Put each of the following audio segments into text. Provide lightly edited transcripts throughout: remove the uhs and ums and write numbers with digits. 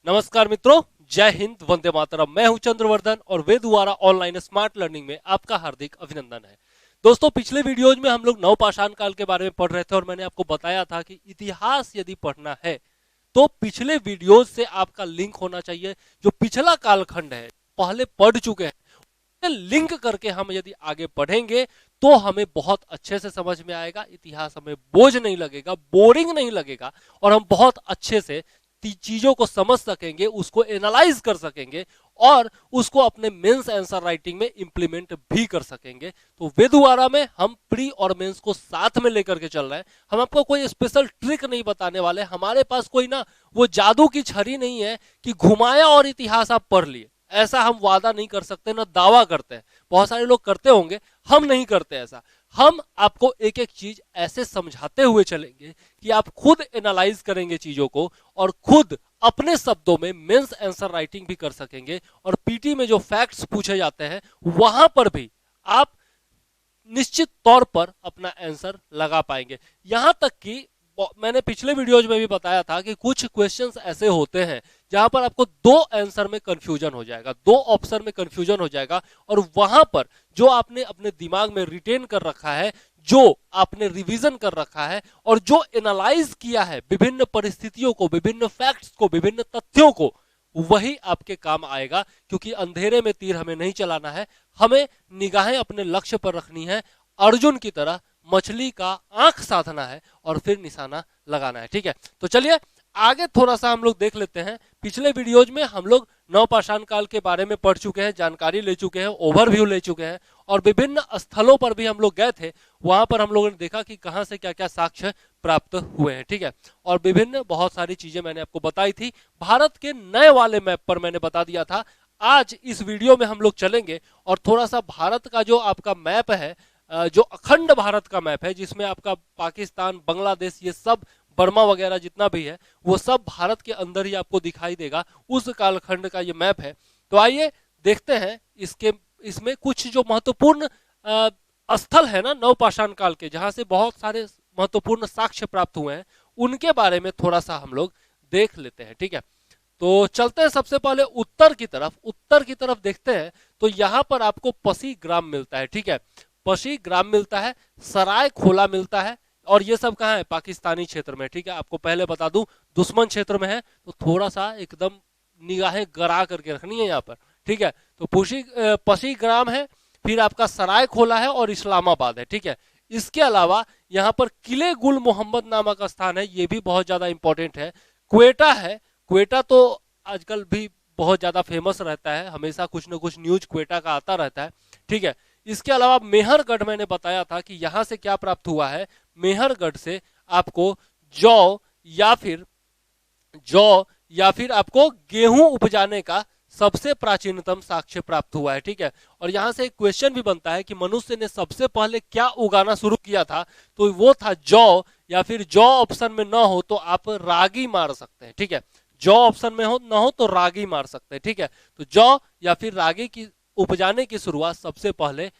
नमस्कार मित्रों, जय हिंद, वंदे मातरम। मैं हूं चंद्रवर्धन और वेदुआरा ऑनलाइन स्मार्ट लर्निंग में आपका हार्दिक अभिनंदन है। दोस्तों, पिछले वीडियोज में हम लोग नवपाषाण काल के बारे में पढ़ रहे थे और मैंने आपको बताया था कि इतिहास यदि पढ़ना है तो पिछले वीडियोज से आपका लिंक होना चाहिए। जो पिछला कालखंड है, पहले पढ़ चुके हैं, लिंक करके हम यदि आगे पढ़ेंगे तो हमें बहुत अच्छे से समझ में आएगा। इतिहास हमें बोझ नहीं लगेगा, बोरिंग नहीं लगेगा और हम बहुत अच्छे से चीजों को समझ सकेंगे, उसको एनालाइज कर सकेंगे और उसको अपने मेंस आंसर राइटिंग में इंप्लीमेंट भी कर सकेंगे। तो वेदुआरा में हम प्री और मेंस को साथ में लेकर के चल रहे हैं। हम आपको कोई स्पेशल ट्रिक नहीं बताने वाले। हमारे पास कोई ना वो जादू की छड़ी नहीं है कि घुमाया और इतिहास आप पढ़ लिए। ऐसा हम वादा नहीं कर सकते, ना दावा करते हैं। बहुत सारे लोग करते होंगे, हम नहीं करते ऐसा। हम आपको एक एक चीज ऐसे समझाते हुए चलेंगे कि आप खुद एनालाइज करेंगे चीजों को और खुद अपने शब्दों में मेंस आंसर राइटिंग भी कर सकेंगे। और पीटी में जो फैक्ट्स पूछे जाते हैं वहां पर भी आप निश्चित तौर पर अपना आंसर लगा पाएंगे। यहां तक कि मैंने पिछले वीडियोज में भी बताया था कि कुछ क्वेश्चंस ऐसे होते हैं जहां पर आपको दो आंसर में कंफ्यूजन हो जाएगा, दो ऑप्शन में कंफ्यूजन हो जाएगा और वहां पर जो आपने अपने दिमाग में रिटेन कर रखा है, जो आपने रिवीजन कर रखा है और जो एनालाइज किया है विभिन्न परिस्थितियों को, विभिन्न फैक्ट्स को, विभिन्न तथ्यों को, वही आपके काम आएगा। क्योंकि अंधेरे में तीर हमें नहीं चलाना है, हमें निगाहें अपने लक्ष्य पर रखनी है। अर्जुन की तरह मछली का आंख साधना है और फिर निशाना लगाना है। ठीक है, तो चलिए आगे थोड़ा सा हम लोग देख लेते हैं। पिछले वीडियोज में हम लोग नवपाषाण काल के बारे में पढ़ चुके हैं, जानकारी ले चुके हैं, ओवरव्यू ले चुके हैं और विभिन्न स्थलों पर भी हम लोग गए थे। वहां पर हम लोगों ने देखा कि कहां से क्या क्या साक्ष्य प्राप्त हुए हैं। ठीक है, और विभिन्न बहुत सारी चीजें मैंने आपको बताई थी। भारत के नए वाले मैप पर मैंने बता दिया था। आज इस वीडियो में हम लोग चलेंगे और थोड़ा सा भारत का जो आपका मैप है, जो अखंड भारत का मैप है, जिसमें आपका पाकिस्तान, बांग्लादेश, ये सब, बर्मा वगैरह जितना भी है, वो सब भारत के अंदर ही आपको दिखाई देगा। उस कालखंड का ये मैप है। तो आइए देखते हैं इसमें कुछ जो महत्वपूर्ण स्थल है ना नवपाषाण काल के, जहां से बहुत सारे महत्वपूर्ण साक्ष्य प्राप्त हुए हैं, उनके बारे में थोड़ा सा हम लोग देख लेते हैं। ठीक है, तो चलते हैं सबसे पहले उत्तर की तरफ देखते हैं। तो यहां पर आपको पसी ग्राम मिलता है। ठीक है, पसी ग्राम मिलता है, सराय खोला मिलता है और ये सब कहाँ है? पाकिस्तानी क्षेत्र में। ठीक है, आपको पहले बता दूं दुश्मन क्षेत्र में है तो थोड़ा सा एकदम निगाहें गड़ा करके रखनी है यहाँ पर। ठीक है, तो पसी ग्राम है, फिर आपका सराय खोला है और इस्लामाबाद है। ठीक है, इसके अलावा यहाँ पर किले गुल मोहम्मद नामक स्थान है, ये भी बहुत ज्यादा इंपॉर्टेंट है। क्वेटा है, क्वेटा तो आजकल भी बहुत ज्यादा फेमस रहता है, हमेशा कुछ ना कुछ न्यूज क्वेटा का आता रहता है। ठीक है, इसके अलावा मेहरगढ़ मैंने बताया था कि यहां से क्या प्राप्त हुआ है। मेहरगढ़ से आपको जौ या फिर आपको गेहूं उपजाने का सबसे प्राचीनतम साक्ष्य प्राप्त हुआ है। ठीक है, और यहां से एक क्वेश्चन भी बनता है कि मनुष्य ने सबसे पहले क्या उगाना शुरू किया था, तो वो था जौ। या फिर जौ ऑप्शन में ना हो तो आप रागी मार सकते हैं। ठीक है, जौ ऑप्शन में हो ना हो तो रागी मार सकते हैं। ठीक है, तो जौ या फिर रागी की उपजाने की शुरुआत सबसे पहले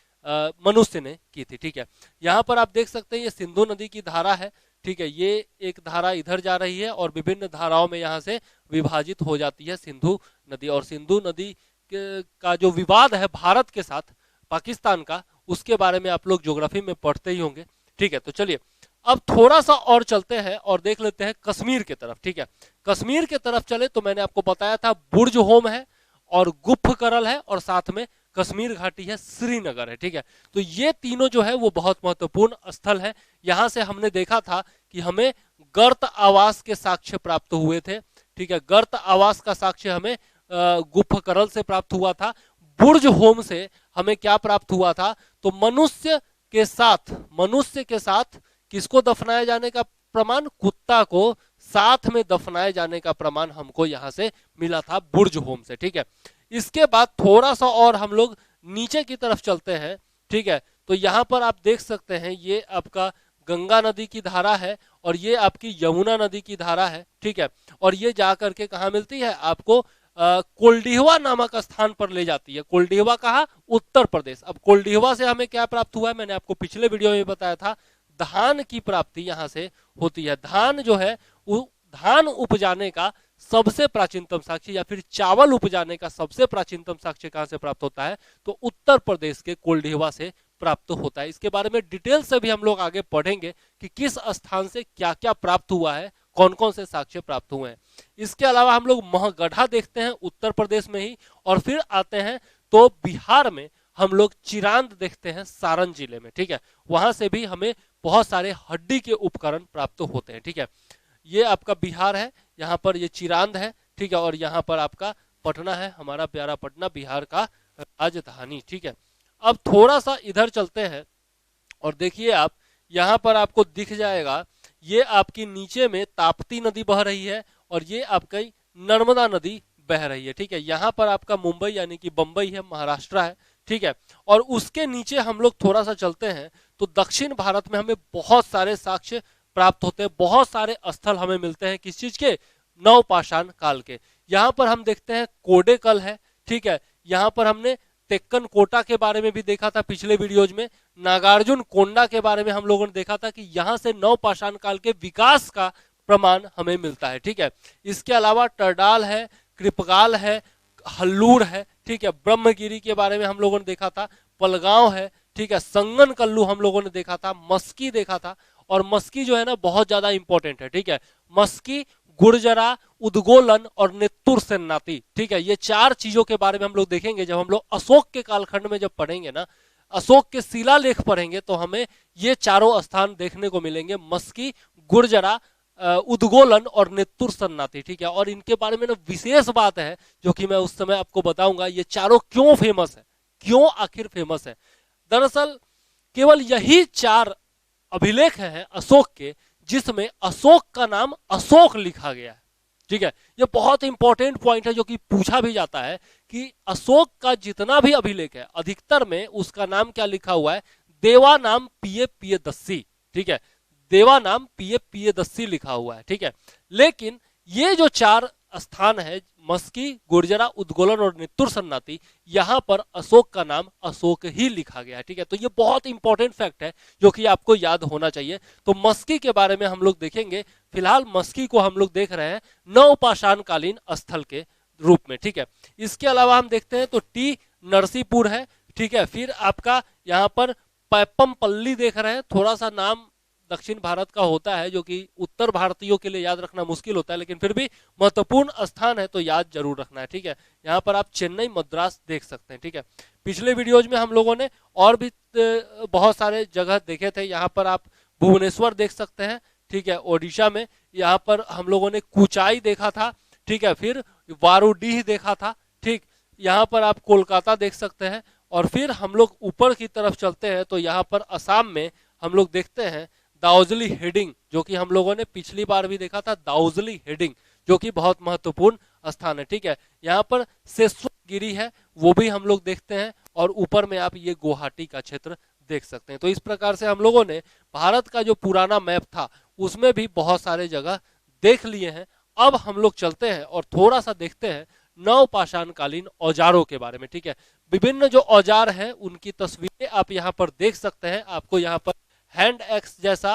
मनुष्य ने की थी। ठीक है, यहाँ पर आप देख सकते हैं ये सिंधु नदी की धारा है। ठीक है, ये एक धारा इधर जा रही है और विभिन्न धाराओं में यहाँ से विभाजित हो जाती है सिंधु नदी। और सिंधु नदी का जो विवाद है भारत के साथ पाकिस्तान का, उसके बारे में आप लोग ज्योग्राफी में पढ़ते ही होंगे। ठीक है, तो चलिए अब थोड़ा सा और चलते हैं और देख लेते हैं कश्मीर के तरफ। ठीक है, कश्मीर के तरफ चले तो मैंने आपको बताया था बुर्ज होम है और गुफ करल है और साथ में कश्मीर घाटी है, श्रीनगर है। ठीक है, तो ये तीनों जो है वो बहुत महत्वपूर्ण स्थल है। यहां से हमने देखा था कि हमें गर्त आवास के साक्ष्य प्राप्त हुए थे। ठीक है, गर्त आवास का साक्ष्य हमें गुफ करल से प्राप्त हुआ था। बुर्ज होम से हमें क्या प्राप्त हुआ था, तो मनुष्य के साथ किसको दफनाए जाने का प्रमाण, कुत्ता को साथ में दफनाए जाने का प्रमाण हमको यहां से मिला था बुर्ज होम से। ठीक है, इसके बाद थोड़ा सा और हम लोग नीचे की तरफ चलते हैं। ठीक है, तो यहां पर आप देख सकते हैं ये आपका गंगा नदी की धारा है और ये आपकी यमुना नदी की धारा है। ठीक है, और ये जाकर के कहा मिलती है आपको, कोल्डिहवा नामक स्थान पर ले जाती है। कोल्डिहवा कहा? उत्तर प्रदेश। अब कोल्डिहवा से हमें क्या प्राप्त हुआ है, मैंने आपको पिछले वीडियो में बताया था, धान की प्राप्ति यहां से होती है। धान जो है वो धान उपजाने का सबसे प्राचीनतम साक्ष्य या फिर चावल उपजाने का सबसे प्राचीनतम साक्ष्य कहां से प्राप्त होता है, तो उत्तर प्रदेश के कोल्डिहवा से प्राप्त होता है। इसके बारे में डिटेल से भी हम लोग आगे पढ़ेंगे कि किस स्थान से क्या क्या प्राप्त हुआ है, कौन कौन से साक्ष्य प्राप्त हुए हैं। इसके अलावा हम लोग महगढ़ा देखते हैं उत्तर प्रदेश में ही, और फिर आते हैं तो बिहार में हम लोग चिरांद देखते हैं सारण जिले में, ठीक है। वहां से भी हमें बहुत सारे हड्डी के उपकरण प्राप्त होते हैं, ठीक है। ये आपका बिहार है, यहाँ पर ये चिरांद है, ठीक है, और यहाँ पर आपका पटना है, हमारा प्यारा पटना बिहार का राजधानी, ठीक है। अब थोड़ा सा इधर चलते हैं और देखिए आप, यहाँ पर आपको दिख जाएगा ये आपकी नीचे में ताप्ती नदी बह रही है और ये आपकी नर्मदा नदी बह रही है, ठीक है। यहाँ पर आपका मुंबई यानी कि बंबई है, महाराष्ट्र है, ठीक है। और उसके नीचे हम लोग थोड़ा सा चलते हैं तो दक्षिण भारत में हमें बहुत सारे साक्ष्य प्राप्त होते हैं, बहुत सारे स्थल हमें मिलते हैं, किस चीज के, नवपाषाण काल के। यहाँ पर हम देखते हैं कोडेकल है, ठीक है। यहाँ पर हमने तेक्कन कोटा के बारे में भी देखा था पिछले वीडियोज में, नागार्जुन कोंडा के बारे में हम लोगों ने देखा था कि यहाँ से नवपाषाण काल के विकास का प्रमाण हमें मिलता है, ठीक है। इसके अलावा टरडाल है, कृपगाल है, हल्लूर है, ठीक है। ब्रह्मगिरी के बारे में हम लोगों ने देखा था, पलगांव है, ठीक है। संगन कल्लू हम लोगों ने देखा था, मस्की देखा था, और मस्की जो है ना बहुत ज्यादा इंपॉर्टेंट है, ठीक है। मस्की, गुर्जरा, उद्गोलन और नेत्तुर सेन्नाती, ठीक है। ये चार चीजों के बारे में हम लोग देखेंगे जब हम लोग अशोक के कालखंड में जब पढ़ेंगे ना, अशोक के शिलालेख पढ़ेंगे तो हमें ये चारों स्थान देखने को मिलेंगे, मस्की, गुर्जरा, उद्गोलन और नेत्तुर सन्नाती, ठीक है। और इनके बारे में ना विशेष बात है जो कि मैं उस समय आपको बताऊंगा, ये चारों क्यों फेमस है, क्यों आखिर फेमस है। दरअसल केवल यही चार अभिलेख हैं अशोक के जिसमें अशोक का नाम अशोक लिखा गया है, ठीक है। ये बहुत इंपॉर्टेंट पॉइंट है जो कि पूछा भी जाता है कि अशोक का जितना भी अभिलेख है अधिकतर में उसका नाम क्या लिखा हुआ है, देवा नाम पिये पियदस्सी, ठीक है। देवा नाम पिये पियदस्सी लिखा हुआ है, ठीक है। लेकिन ये जो चार स्थान है, मस्की, गुर्जरा, उद्गोलन और नेत्तुर सन्नाती, यहाँ पर अशोक का नाम अशोक ही लिखा गया है, ठीक है। तो ये बहुत इंपॉर्टेंट फैक्ट है जो कि आपको याद होना चाहिए। तो मस्की के बारे में हम लोग देखेंगे, फिलहाल मस्की को हम लोग देख रहे हैं नवपाषाण कालीन स्थल के रूप में, ठीक है। इसके अलावा हम देखते हैं तो टी नरसीपुर है, ठीक है। फिर आपका यहाँ पर पैपमपल्ली देख रहे हैं, थोड़ा सा नाम दक्षिण भारत का होता है जो कि उत्तर भारतीयों के लिए याद रखना मुश्किल होता है, लेकिन फिर भी महत्वपूर्ण स्थान है तो याद जरूर रखना है, ठीक है। यहाँ पर आप चेन्नई मद्रास देख सकते हैं, ठीक है। पिछले वीडियोज में हम लोगों ने और भी बहुत सारे जगह देखे थे, यहाँ पर आप भुवनेश्वर देख सकते हैं, ठीक है, ओडिशा में। यहाँ पर हम लोगों ने कुचाई देखा था, ठीक है। फिर वारूडीह देखा था, ठीक। यहाँ पर आप कोलकाता देख सकते हैं, और फिर हम लोग ऊपर की तरफ चलते हैं तो यहाँ पर असम में हम लोग देखते हैं दाउजली हेडिंग, जो कि हम लोगों ने पिछली बार भी देखा था, दाउजली हेडिंग जो कि बहुत महत्वपूर्ण स्थान है, ठीक है। यहाँ पर सेस्व गिरी है, वो भी हम लोग देखते हैं, और ऊपर में आप ये गुवाहाटी का क्षेत्र देख सकते हैं। तो इस प्रकार से हम लोगों ने भारत का जो पुराना मैप था उसमें भी बहुत सारे जगह देख लिए हैं। अब हम लोग चलते हैं और थोड़ा सा देखते हैं नवपाषाण कालीन औजारों के बारे में, ठीक है। विभिन्न जो औजार हैं उनकी तस्वीरें आप यहाँ पर देख सकते हैं, आपको यहाँ पर हैंड एक्स जैसा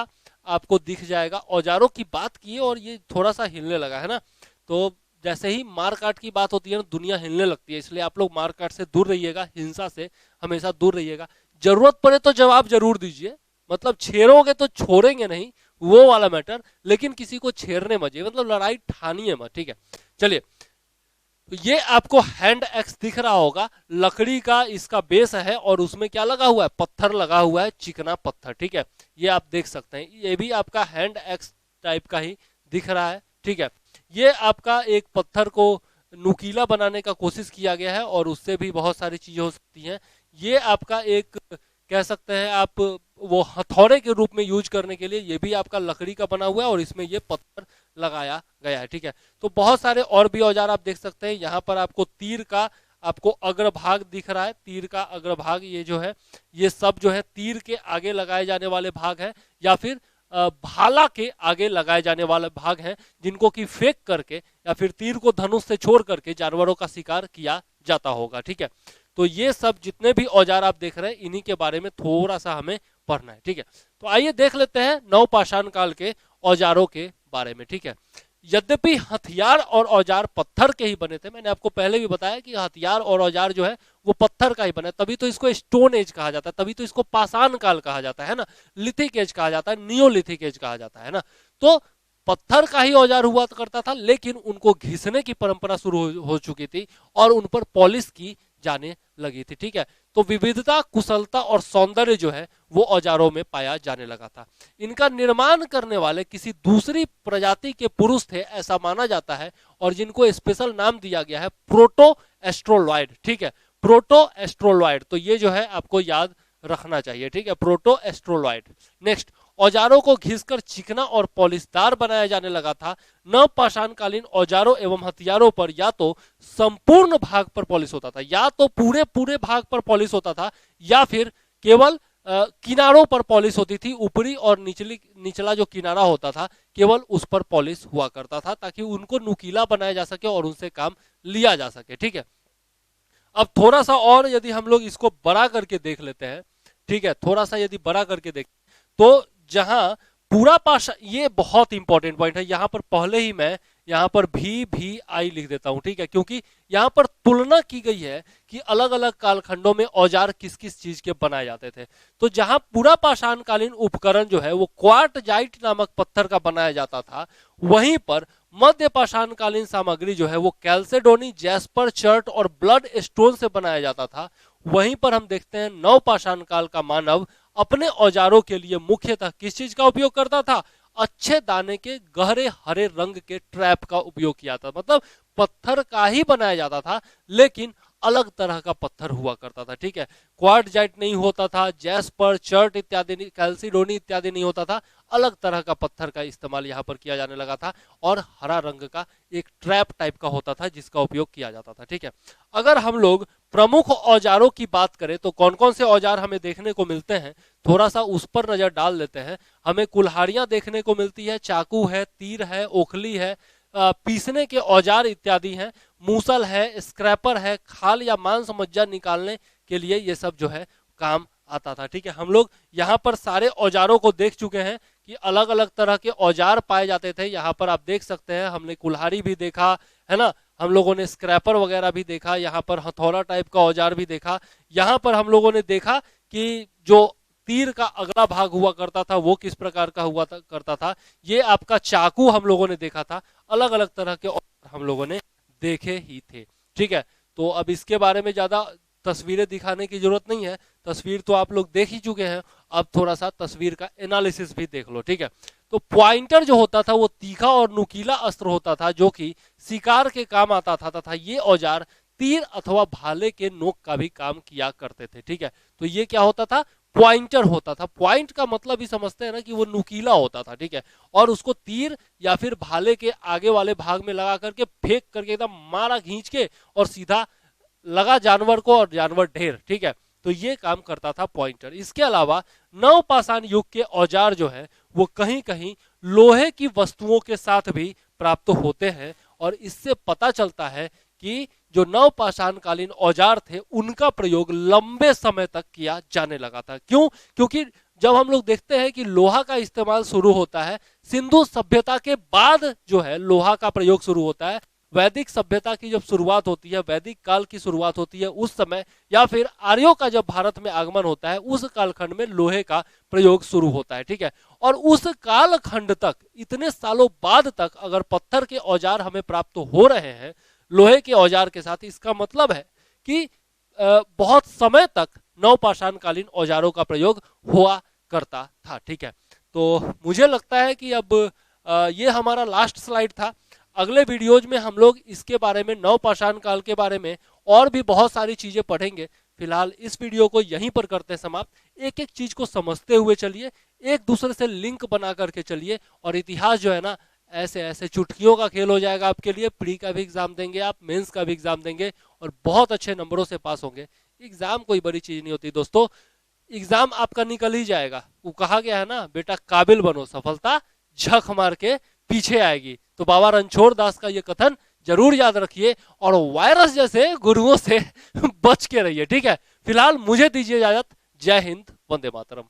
आपको दिख जाएगा। औजारों की बात की और ये थोड़ा सा हिलने लगा है ना, तो जैसे ही मार काट की बात होती है ना दुनिया हिलने लगती है, इसलिए आप लोग मार काट से दूर रहिएगा, हिंसा से हमेशा दूर रहिएगा। जरूरत पड़े तो जवाब जरूर दीजिए, मतलब छेड़ोगे तो छोड़ेंगे नहीं, वो वाला मैटर, लेकिन किसी को छेड़ने मत, मतलब लड़ाई ठानिए मत, ठीक है। चलिए, तो ये आपको हैंड एक्स दिख रहा होगा, लकड़ी का इसका बेस है और उसमें क्या लगा हुआ है, पत्थर लगा हुआ है, चिकना पत्थर, ठीक है। ये आप देख सकते हैं, ये भी आपका हैंड एक्स टाइप का ही दिख रहा है, ठीक है। ये आपका एक पत्थर को नुकीला बनाने का कोशिश किया गया है और उससे भी बहुत सारी चीजें हो सकती हैं। ये आपका एक कह सकते हैं आप वो हथौड़े के रूप में यूज करने के लिए, ये भी आपका लकड़ी का बना हुआ है और इसमें ये पत्थर लगाया गया है, ठीक है। तो बहुत सारे और भी औजार आप देख सकते हैं। यहाँ पर आपको तीर का आपको अग्रभाग दिख रहा है, तीर का अग्रभाग, ये जो है ये सब जो है तीर के आगे लगाए जाने वाले भाग है या फिर भाला के आगे लगाए जाने वाले भाग हैं, जिनको कि फेंक करके या फिर तीर को धनुष से छोड़ करके जानवरों का शिकार किया जाता होगा, ठीक है। तो ये सब जितने भी औजार आप देख रहे हैं इन्हीं के बारे में थोड़ा सा हमें पढ़ना है, ठीक है। तो आइए देख लेते हैं नवपाषाण काल के औजारों के बारे में, ठीक है। यद्यपि हथियार और औजार पत्थर के ही बने थे, मैंने आपको पहले भी बताया कि हथियार और औजार जो है वो पत्थर का ही बना है, तभी तो इसको स्टोन एज कहा जाता है, तभी तो इसको पाषाण काल कहा जाता है ना, लिथिक एज कहा जाता है, नियोलिथिक एज कहा जाता है ना। तो पत्थर का ही औजार हुआ करता था, लेकिन उनको घिसने की परंपरा शुरू हो चुकी थी और उन पर पॉलिश की जाने लगी थी। ठीक है, तो विविधता, कुशलता और सौंदर्य जो है वो औजारों में पाया जाने लगा था। इनका निर्माण करने वाले किसी दूसरी प्रजाति के पुरुष थे ऐसा माना जाता है, और जिनको स्पेशल नाम दिया गया है प्रोटो एस्ट्रोलॉइड। ठीक है, प्रोटो एस्ट्रोलॉइड, तो ये जो है आपको याद रखना चाहिए। ठीक है, प्रोटो एस्ट्रोलॉइड। नेक्स्ट, औजारों को घिसकर चिकना और पॉलिशदार बनाया जाने लगा था। नवपाषाणकालीन औजारों एवं हथियारों पर या तो संपूर्ण भाग पर पॉलिश होता था, या तो पूरे पूरे भाग पर पॉलिश होता था, या फिर केवल किनारों पर पॉलिश होती थी। ऊपरी और निचला जो किनारा होता था केवल उस पर पॉलिश हुआ करता था, ताकि उनको नुकीला बनाया जा सके और उनसे काम लिया जा सके। ठीक है, अब थोड़ा सा और यदि हम लोग इसको बड़ा करके देख लेते हैं, ठीक है, थोड़ा सा यदि बड़ा करके देख, तो जहां पूरा पाषाण, ये बहुत इंपॉर्टेंट पॉइंट है, यहां पर पहले ही मैं यहां पर भी आई लिख देता हूं। ठीक है, क्योंकि यहां पर तुलना की गई है कि अलग अलग कालखंडों में औजार किस किस चीज के बनाए जाते थे। तो जहां पूरा पाषाणकालीन उपकरण जो है वो क्वार्टजाइट नामक पत्थर का बनाया जाता था, वहीं पर मध्य पाषाणकालीन सामग्री जो है वो कैल्सेडोनी, जैस्पर, चर्ट और ब्लड स्टोन से बनाया जाता था। वहीं पर हम देखते हैं नवपाषाण काल का मानव अपने औजारों के लिए मुख्यतः किस चीज का उपयोग करता था? अच्छे दाने के गहरे हरे रंग के ट्रैप का उपयोग किया था। मतलब पत्थर का ही बनाया जाता था, लेकिन अलग तरह का पत्थर हुआ करता था। ठीक है, क्वार्टजाइट नहीं होता था, जैस्पर, चर्ट इत्यादि, कैल्सिडोनी इत्यादि नहीं होता था, अलग तरह का पत्थर का इस्तेमाल यहाँ पर किया जाने लगा था, और हरा रंग का एक ट्रैप टाइप का होता था जिसका उपयोग किया जाता था। ठीक है, अगर हम लोग प्रमुख औजारों की बात करें तो कौन कौन से औजार हमें देखने को मिलते हैं, थोड़ा सा उस पर नजर डाल लेते हैं। हमें कुल्हाड़ियां देखने को मिलती है, चाकू है, तीर है, ओखली है, पीसने के औजार इत्यादि हैं, मूसल है, स्क्रैपर है, खाल या मांस मज्जा निकालने के लिए ये सब जो है काम आता था। ठीक है, हम लोग यहाँ पर सारे औजारों को देख चुके हैं कि अलग अलग तरह के औजार पाए जाते थे। यहाँ पर आप देख सकते हैं, हमने कुल्हाड़ी भी देखा है ना, हम लोगों ने स्क्रैपर वगैरह भी देखा, यहाँ पर हथौड़ा टाइप का औजार भी देखा। यहाँ पर हम लोगों ने देखा कि जो तीर का अगला भाग हुआ करता था वो किस प्रकार का हुआ करता था। ये आपका चाकू हम लोगों ने देखा था। अलग अलग तरह के औजार हम लोगों ने देखे ही थे। ठीक है, तो अब इसके बारे में ज्यादा तस्वीरें दिखाने की जरूरत नहीं है, तस्वीर तो आप लोग देख ही चुके हैं। अब थोड़ा सा तस्वीर का एनालिसिस भी देख लो। ठीक है, तो पॉइंटर जो होता था वो तीखा और नुकीला अस्त्र होता था जो कि शिकार के काम आता था, तथा ये औजार तीर अथवा भाले के नोक का भी काम किया करते थे। ठीक है, तो ये क्या होता था? पॉइंटर होता था। पॉइंट का मतलब ही समझते हैं ना कि वो नुकीला होता था। ठीक है, और उसको तीर या फिर भाले के आगे वाले भाग में लगा करके फेंक करके एकदम मारा खींच के और सीधा लगा जानवर को और जानवर ढेर। ठीक है, तो ये काम करता था पॉइंटर। इसके अलावा नवपाषाण युग के औजार जो है वो कहीं कहीं लोहे की वस्तुओं के साथ भी प्राप्त होते हैं, और इससे पता चलता है कि जो नवपाषाण कालीन औजार थे उनका प्रयोग लंबे समय तक किया जाने लगा था। क्यों? क्योंकि जब हम लोग देखते हैं कि लोहा का इस्तेमाल शुरू होता है सिंधु सभ्यता के बाद, जो है लोहा का प्रयोग शुरू होता है। वैदिक सभ्यता की जब शुरुआत होती है, वैदिक काल की शुरुआत होती है उस समय, या फिर आर्यों का जब भारत में आगमन होता है उस कालखंड में लोहे का प्रयोग शुरू होता है। ठीक है, और उस कालखंड तक, इतने सालों बाद तक अगर पत्थर के औजार हमें प्राप्त हो रहे हैं लोहे के औजार के साथ, इसका मतलब है कि बहुत समय तक नवपाषाण कालीन औजारों का प्रयोग हुआ करता था। ठीक है, तो मुझे लगता है कि अब ये हमारा लास्ट स्लाइड था। अगले वीडियोज में हम लोग इसके बारे में, नवपाषाण काल के बारे में और भी बहुत सारी चीजें पढ़ेंगे। फिलहाल इस वीडियो को यहीं पर करते हैं समाप्त। एक एक चीज को समझते हुए चलिए, एक दूसरे से लिंक बना करके चलिए, और इतिहास जो है ना ऐसे ऐसे चुटकियों का खेल हो जाएगा आपके लिए। प्री का भी एग्जाम देंगे आप, मेंस का भी एग्जाम देंगे, और बहुत अच्छे नंबरों से पास होंगे। एग्जाम कोई बड़ी चीज नहीं होती दोस्तों, एग्जाम आपका निकल ही जाएगा। वो कहा गया है ना, बेटा काबिल बनो, सफलता झक मार के पीछे आएगी। तो बाबा रणछोड़ दास का ये कथन जरूर याद रखिए, और वायरस जैसे गुरुओं से बच के रहिए। ठीक है, फिलहाल मुझे दीजिए इजाजत। जय हिंद, वंदे मातरम।